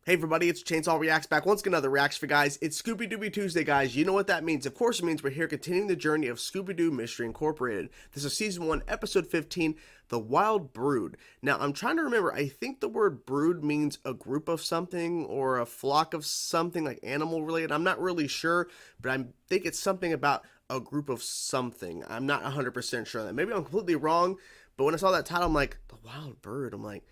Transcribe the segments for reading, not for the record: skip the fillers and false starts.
Hey everybody, it's Chainsaw Reacts back once again, another reaction for you guys. It's Scooby-Doo Tuesday, guys. You know what that means. Of course it means we're here continuing the journey of Scooby-Doo Mystery Incorporated. This is Season 1, Episode 15, The Wild Brood. Now, I'm trying to remember, I think the word brood means a group of something or a flock of something, like animal related. I'm not really sure, but I think it's something about a group of something. I'm not 100% sure on that. Maybe I'm completely wrong, but when I saw that title, I'm like, The Wild Brood. I'm like,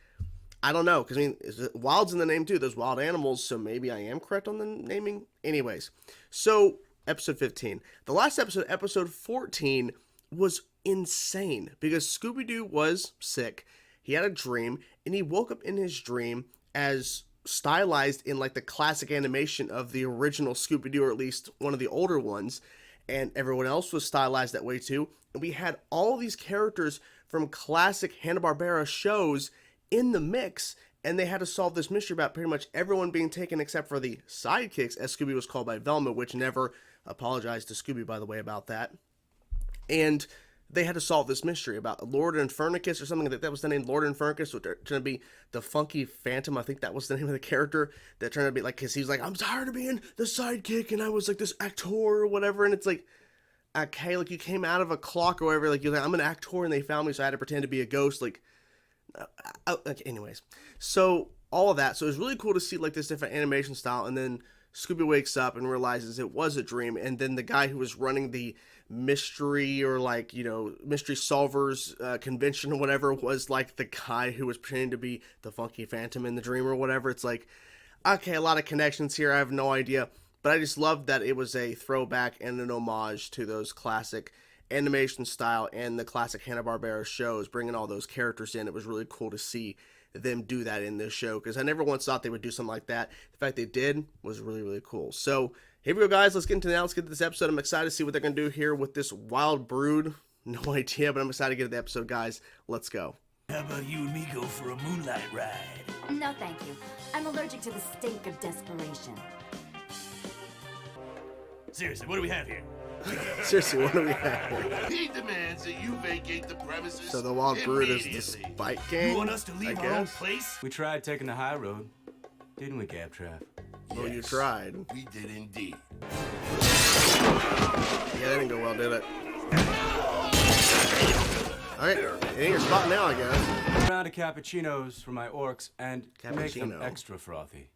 I don't know, because I mean, wild's in the name too. There's wild animals, so maybe I am correct on the naming. Anyways, so episode 15. The last episode, episode 14, was insane because Scooby-Doo was sick. He had a dream, and he woke up in his dream as stylized in like the classic animation of the original Scooby-Doo, or at least one of the older ones, and everyone else was stylized that way too. And we had all these characters from classic Hanna-Barbera shows in the mix, and they had to solve this mystery about pretty much everyone being taken except for the sidekicks, as Scooby was called by Velma, which never apologized to Scooby, by the way, about that. And they had to solve this mystery about Lord Infernicus or something. That was the name, Lord Infernicus, which turned to be the Funky Phantom. I think that was the name of the character that turned to be like, because he was like, I'm tired of being the sidekick, and I was like this actor or whatever, and it's like, okay, like you came out of a clock or whatever, like you're like, I'm an actor, and they found me, so I had to pretend to be a ghost, like. Okay, anyways, so all of that, so it was really cool to see like this different animation style, and then Scooby wakes up and realizes it was a dream, and then the guy who was running the mystery, or like, you know, mystery solvers convention or whatever, was like the guy who was pretending to be the Funky Phantom in the dream or whatever. It's like, okay, a lot of connections here, I have no idea, but I just loved that it was a throwback and an homage to those classic animation style and the classic Hanna-Barbera shows, bringing all those characters in. It was really cool to see them do that in this show, because I never once thought they would do something like that. The fact they did was really, really cool. So here we go, guys. Let's get into now. Let's get to this episode. I'm excited to see what they're going to do here with this wild brood. No idea, but I'm excited to get to the episode, guys. Let's go. How about you and me go for a moonlight ride? No, thank you. I'm allergic to the stink of desperation. Seriously, what do we have here? Seriously, what do we have? He demands that you vacate the premises. So the wild brood is the Spike Gang? You want us to leave I our own guess? place? We tried taking the high road, didn't we, Gabtrap? Well, you tried. We did indeed. Yeah, that didn't go well, did it? Alright, it ain't your spot now, I guess. Round of cappuccinos for my orcs and make them Cappuccino. extra frothy.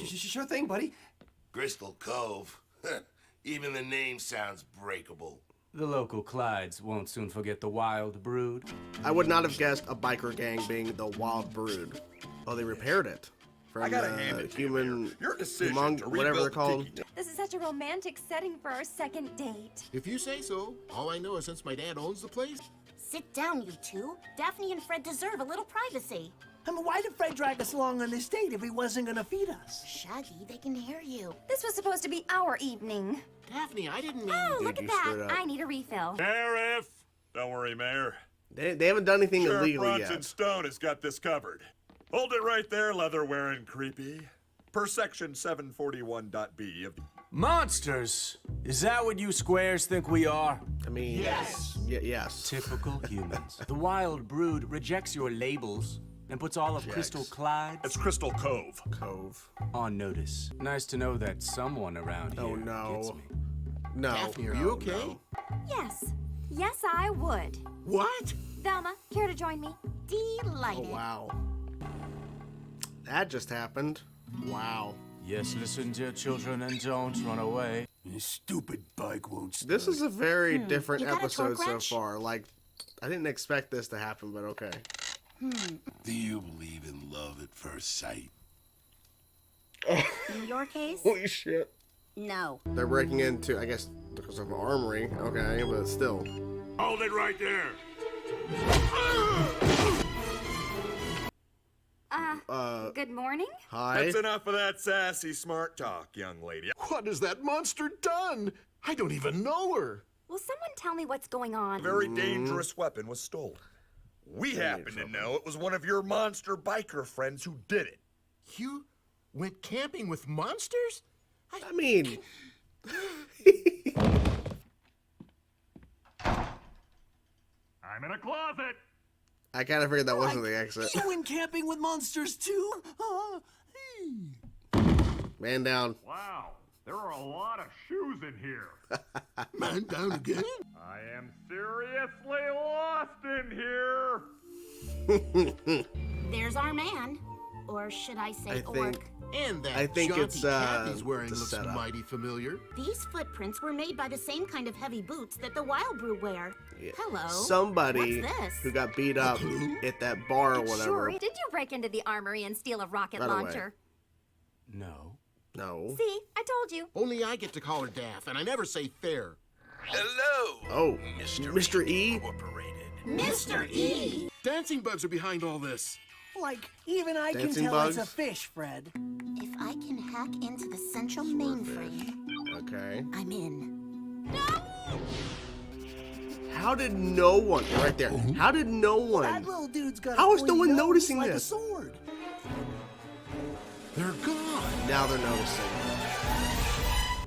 Sure thing, buddy. Crystal Cove. Even the name sounds breakable. The local Clydes won't soon forget the wild brood. I would not have guessed a biker gang being the wild brood. Oh, they repaired it. From human, whatever they're called. This is such a romantic setting for our second date. If you say so. All I know is since my dad owns the place. Sit down, you two. Daphne and Fred deserve a little privacy. I mean, why did Fred drag us along on this date if he wasn't gonna feed us? Shaggy, they can hear you. This was supposed to be our evening. Daphne, I didn't mean... Oh, look you at that. screwed up. I need a refill. Sheriff! Don't worry, Mayor. They haven't done anything Sheriff illegally Bronson yet. Stone has got this covered. Hold it right there, leather-wearing creepy. Per section 741.b of... Monsters! Is that what you squares think we are? I mean, yes. Yes. Typical humans. The wild brood rejects your labels and puts all of Crystal Clyde It's Crystal Cove. Cove. on notice. Nice to know that someone around here Oh, no. gets me. No. Daphne, are you no, okay? no. Yes. Yes, I would. What? Velma, care to join me? Oh, Delighted. wow. That just happened. Wow. Yes, listen, dear children, and don't run away. This stupid bike won't start. This is a very different You got a episode torque so wrench? far. Like, I didn't expect this to happen, but okay. Do you believe in love at first sight? In your case, Holy shit. no. They're breaking into, I guess, because of an armory. Okay, but still. Hold it right there. Good morning? Hi. That's enough of that sassy smart talk, young lady. What has that monster done? I don't even know her. Will someone tell me what's going on? A very dangerous weapon was stolen. We happen to know it was one of your monster biker friends who did it. You went camping with monsters? I mean, I'm in a closet. I kind of figured that wasn't the exit. You went camping with monsters too? Man down. Wow, there are a lot of shoes in here. Man down again? I am seriously lost in here. There's our man. Or should I say orc? And that I think jaunty it's, cap he's wearing the looks setup. mighty familiar. These footprints were made by the same kind of heavy boots that the Wild Brew wear. Hello. Somebody What's this? who got beat up at that bar or whatever. Sure. Did you break into the armory and steal a rocket Right away. launcher? No. No. See, I told you. Only I get to call her Daff, and I never say fair. Hello, Oh, Mr. Mr. E? Incorporated. Mr. E! Dancing bugs are behind all this. Like, even I can Dancing tell bugs? it's a fish, Fred. If I can hack into the central mainframe, Okay. I'm in. How did no one, right there, how did no That one, little dude's got How a is no pointy one nose noticing like this? a sword. They're gone. now they're noticing.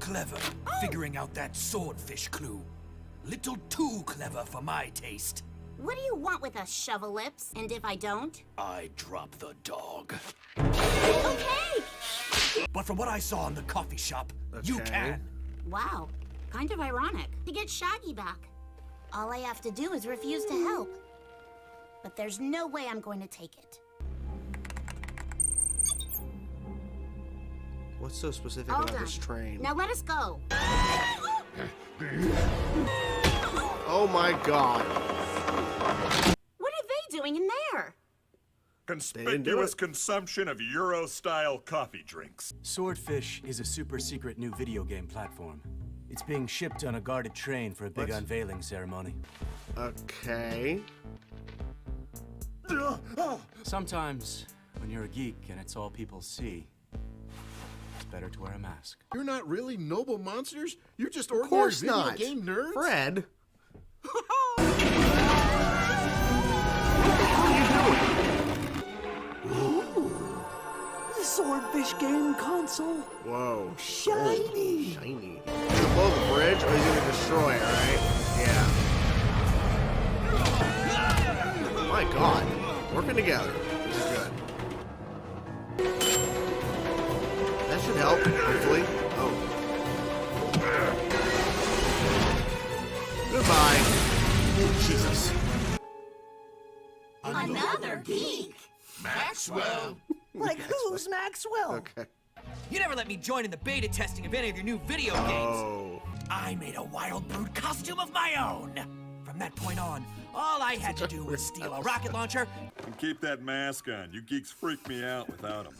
Clever, figuring out that swordfish clue. Little too clever for my taste. What do you want with us, shovel lips? And if I don't? I drop the dog. Okay! But from what I saw in the coffee shop, you Okay. can. Wow, kind of ironic. To get Shaggy back. All I have to do is refuse to help. But there's no way I'm going to take it. What's so specific All about done. this train? Now let us go. Oh my god. What are they doing in there? Conspicuous consumption of Euro-style coffee drinks. Swordfish is a super secret new video game platform. It's being shipped on a guarded train for a big What? unveiling ceremony. Okay. Sometimes, when you're a geek and it's all people see, it's better to wear a mask. You're not really noble monsters? You're just Of ordinary course video not. game nerds? Fred. What are you doing? The swordfish game console. Whoa. Shiny. Shiny. He's gonna blow the bridge or he's gonna destroy it, right? Yeah. My god. Working together. This is good. That should help, hopefully. Oh. Goodbye. Jesus. Another geek! Maxwell. Like who's Maxwell? Okay. You never let me join in the beta testing of any of your new video games. Oh. I made a Wild Brood costume of my own. From that point on, all I had to do was steal a rocket launcher. And keep that mask on. You geeks freak me out without them.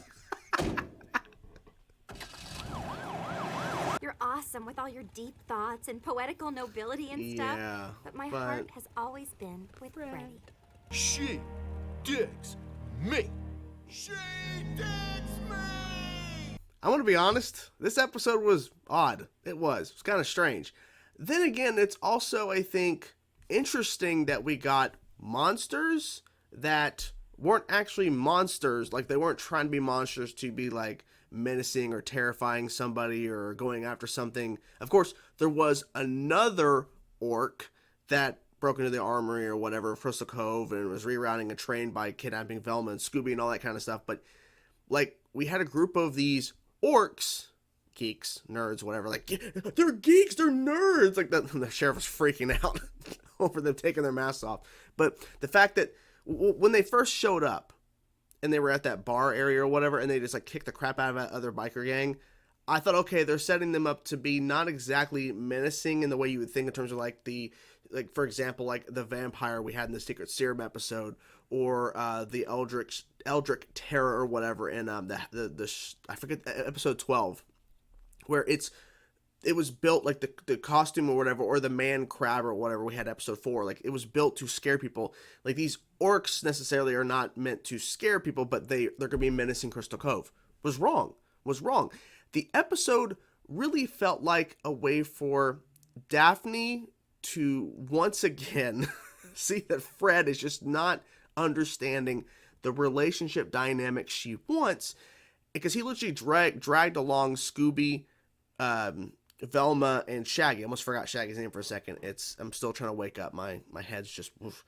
You're awesome with all your deep thoughts and poetical nobility and stuff. Yeah, But my but- heart has always been with Freddy. She digs me. She digs me. I want to be honest, this episode was odd. It was. It was kind of strange. Then again, it's also, I think, interesting that we got monsters that weren't actually monsters. Like, they weren't trying to be monsters to be, like, menacing or terrifying somebody or going after something. Of course, there was another orc that broke into the armory or whatever, Crystal Cove, and was rerouting a train by kidnapping Velma and Scooby and all that kind of stuff. But, like, we had a group of these orcs, geeks, nerds, whatever, like, they're geeks, they're nerds. Like, the sheriff was freaking out over them taking their masks off. But the fact that when they first showed up and they were at that bar area or whatever, and they just, like, kicked the crap out of that other biker gang, I thought, okay, they're setting them up to be not exactly menacing in the way you would think in terms of, like, like, for example, like the vampire we had in the Secret Serum episode, or the Eldritch Terror or whatever in I forget, episode 12, where it was built like the costume or whatever, or the man crab or whatever we had episode 4, like it was built to scare people. Like, these orcs necessarily are not meant to scare people, but they're gonna be menacing Crystal Cove. Was wrong. The episode really felt like a way for Daphne to once again see that Fred is just not understanding the relationship dynamic she wants, because he literally dragged along Scooby, Velma, and Shaggy. I almost forgot Shaggy's name for a second. I'm still trying to wake up. My head's just... Oof.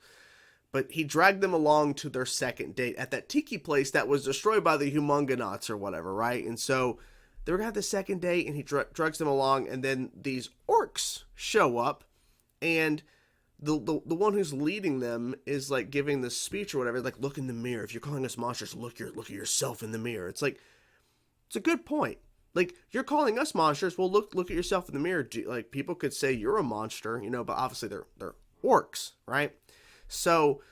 But he dragged them along to their second date at that tiki place that was destroyed by the Humongonauts or whatever, right? And so They were gonna have the second date, and he drugs them along, and then these orcs show up, and the one who's leading them is like giving this speech or whatever, like, look in the mirror. If you're calling us monsters, look at yourself in the mirror. It's like, it's a good point. Like, you're calling us monsters, well, look at yourself in the mirror. Like, people could say you're a monster, you know, but obviously they're orcs, right? So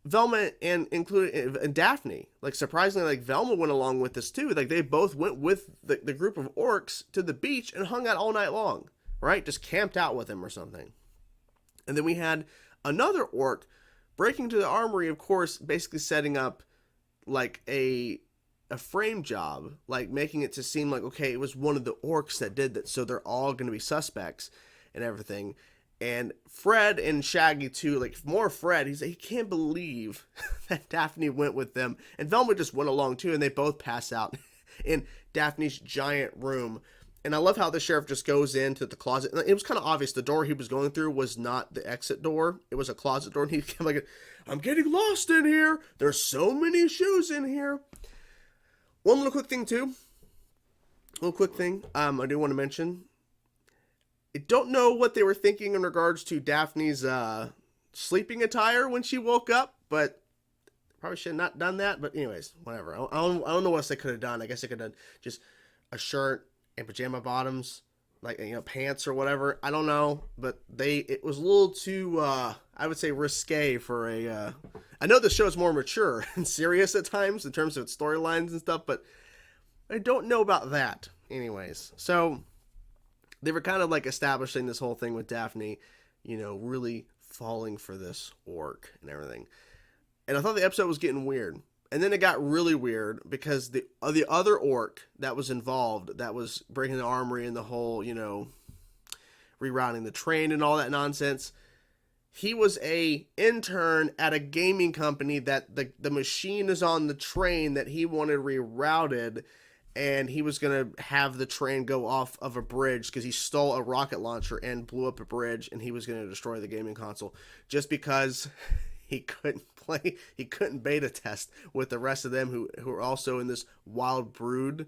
Velma and Daphne, like, surprisingly, like, Velma went along with this too. Like, they both went with the group of orcs to the beach and hung out all night long, right? Just camped out with him or something. And then we had another orc breaking into the armory, of course, basically setting up like a frame job, like making it to seem like, okay, it was one of the orcs that did that, so they're all going to be suspects and everything. And Fred and Shaggy too, like, more Fred, he can't believe that Daphne went with them, and Velma just went along too, and they both pass out in Daphne's giant room. And I love how the sheriff just goes into the closet. It was kind of obvious the door he was going through was not the exit door. It was a closet door, and he kept like, I'm getting lost in here. There's so many shoes in here. One little quick thing too. I do want to mention. I don't know what they were thinking in regards to Daphne's sleeping attire when she woke up, but probably should have not done that. But anyways, whatever. I don't know what else they could have done. I guess they could have done just a shirt and pajama bottoms, like, you know, pants or whatever. I don't know, but it was a little too, I would say, risque for a, I know the show is more mature and serious at times in terms of its storylines and stuff, but I don't know about that. Anyways, so they were kind of like establishing this whole thing with Daphne, you know, really falling for this orc and everything. And I thought the episode was getting weird. And then it got really weird because the other orc that was involved, that was breaking the armory and the whole, you know, rerouting the train and all that nonsense, he was a intern at a gaming company that the machine is on the train that he wanted rerouted, and he was going to have the train go off of a bridge because he stole a rocket launcher and blew up a bridge, and he was going to destroy the gaming console just because he couldn't beta test with the rest of them who are also in this Wild Brood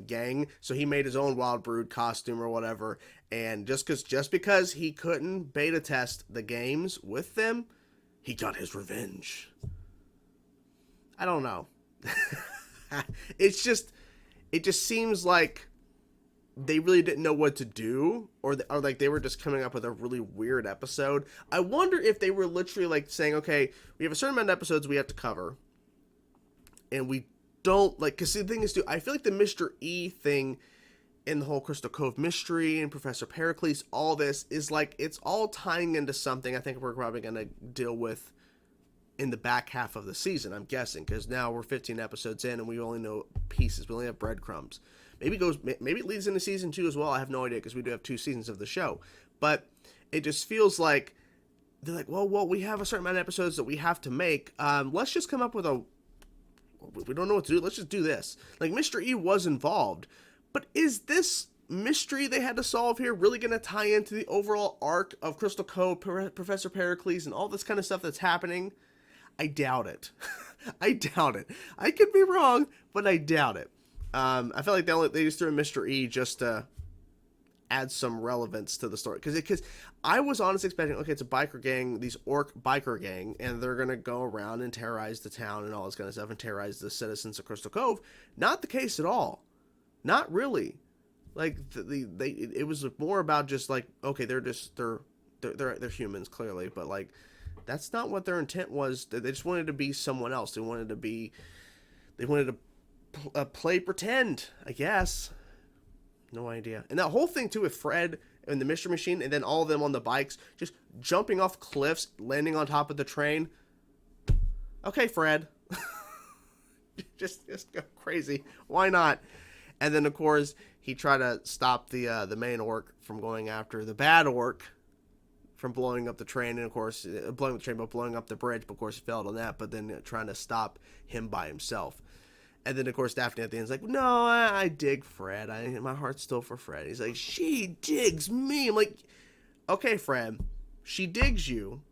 gang. So he made his own Wild Brood costume or whatever, and just because he couldn't beta test the games with them, he got his revenge. I don't know. It just seems like they really didn't know what to do, or like they were just coming up with a really weird episode. I wonder if they were literally like saying, okay, we have a certain amount of episodes we have to cover, and we don't, like, because the thing is, I feel like the Mr. E thing in the whole Crystal Cove mystery and Professor Pericles, all this is like, it's all tying into something I think we're probably going to deal with in the back half of the season, I'm guessing, because now we're 15 episodes in and we only know pieces. We only have breadcrumbs. Maybe it leads into season 2 as well. I have no idea, because we do have 2 seasons of the show. But it just feels like they're like, well, we have a certain amount of episodes that we have to make. Let's just come up with we don't know what to do. Let's just do this. Like, Mr. E was involved, but is this mystery they had to solve here really going to tie into the overall arc of Crystal Cove, Professor Pericles, and all this kind of stuff that's happening? I doubt it. I doubt it. I could be wrong, but I doubt it. I feel like they just threw in Mr. E just to add some relevance to the story. Because I was honestly expecting, okay, it's a biker gang, these orc biker gang, and they're going to go around and terrorize the town and all this kind of stuff and terrorize the citizens of Crystal Cove. Not the case at all. Not really. Like, it was more about just like, okay, they're humans, clearly, but like, that's not what their intent was. They just wanted to be someone else. They wanted to play pretend, I guess. No idea. And that whole thing too with Fred and the Mystery Machine, and then all of them on the bikes just jumping off cliffs, landing on top of the train. Okay, Fred. just go crazy. Why not? And then of course he tried to stop the main orc from going after the bad orc from blowing up the train, and of course blowing up the train, but blowing up the bridge. But of course he failed on that. But then trying to stop him by himself. And then, of course, Daphne at the end is like, no, I dig Fred. My heart's still for Fred. He's like, she digs me. I'm like, okay, Fred, she digs you.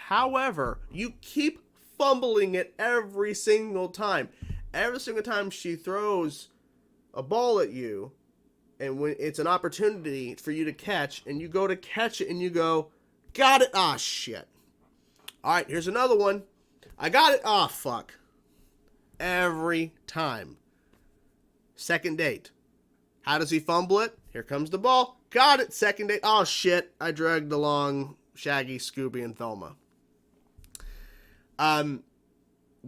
However, you keep fumbling it every single time. Every single time she throws a ball at you, and when it's an opportunity for you to catch, and you go to catch it, and you go, got it, ah, shit. All right, here's another one. I got it, ah, fuck. Every time. Second date. How does he fumble it? Here comes the ball. Got it, second date. Oh, shit, I dragged along Shaggy, Scooby, and Thelma.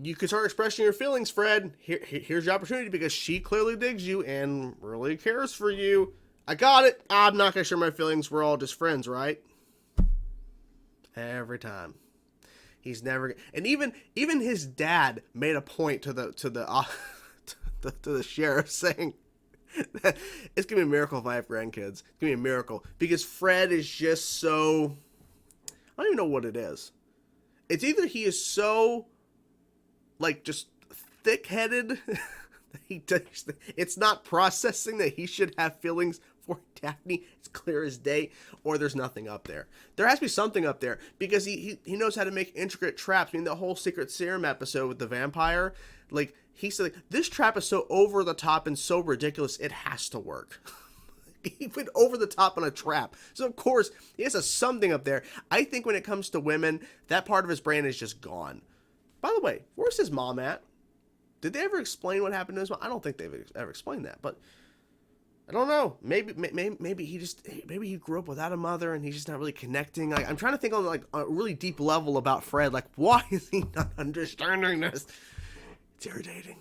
You could start expressing your feelings, Fred. Here's your opportunity because she clearly digs you and really cares for you. I got it. I'm not going to share my feelings. We're all just friends, right? Every time. He's never... And even his dad made a point to the sheriff saying, it's going to be a miracle if I have grandkids. It's going to be a miracle. Because Fred is just so... I don't even know what it is. It's either he is so... like, just thick-headed. It's not processing that he should have feelings for Daphne. It's clear as day. Or there's nothing up there. There has to be something up there. Because he knows how to make intricate traps. I mean, the whole Secret Serum episode with the vampire. Like, he said, like, this trap is so over the top and so ridiculous, it has to work. He went over the top on a trap. So, of course, he has something up there. I think when it comes to women, that part of his brain is just gone. By the way, where's his mom at? Did they ever explain what happened to his mom? I don't think they've ever explained that, but I don't know. Maybe he grew up without a mother and he's just not really connecting. I'm trying to think on like a really deep level about Fred. Like, why is he not understanding this? It's irritating.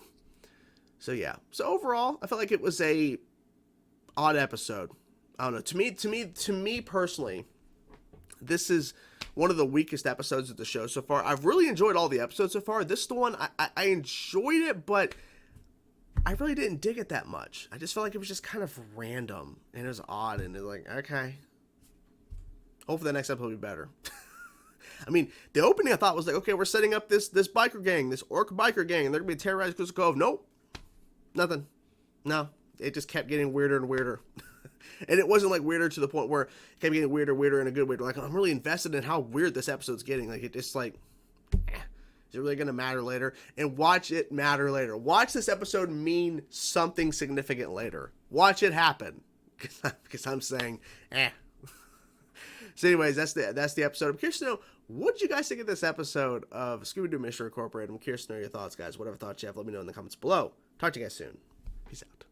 So yeah. So overall, I felt like it was a odd episode. I don't know. To me personally, this is one of the weakest episodes of the show so far. I've really enjoyed all the episodes so far. This is the one I enjoyed it, but I really didn't dig it that much. I just felt like it was just kind of random and it was odd and it was like, okay. Hopefully the next episode will be better. I mean, the opening I thought was like, okay, we're setting up this biker gang, this orc biker gang, and they're gonna be terrorizing Crystal Cove. Nope. Nothing. No. It just kept getting weirder and weirder. And it wasn't like weirder to the point where it kept getting weirder in a good way. Like, I'm really invested in how weird this episode's getting. Like, it just like, is it really going to matter later? And watch it matter later. Watch this episode mean something significant later. Watch it happen. Because I'm saying, So anyways, that's the episode. I'm curious to know, what did you guys think of this episode of Scooby-Doo Mystery Incorporated? I'm curious to know your thoughts, guys. Whatever thoughts you have, let me know in the comments below. Talk to you guys soon. Peace out.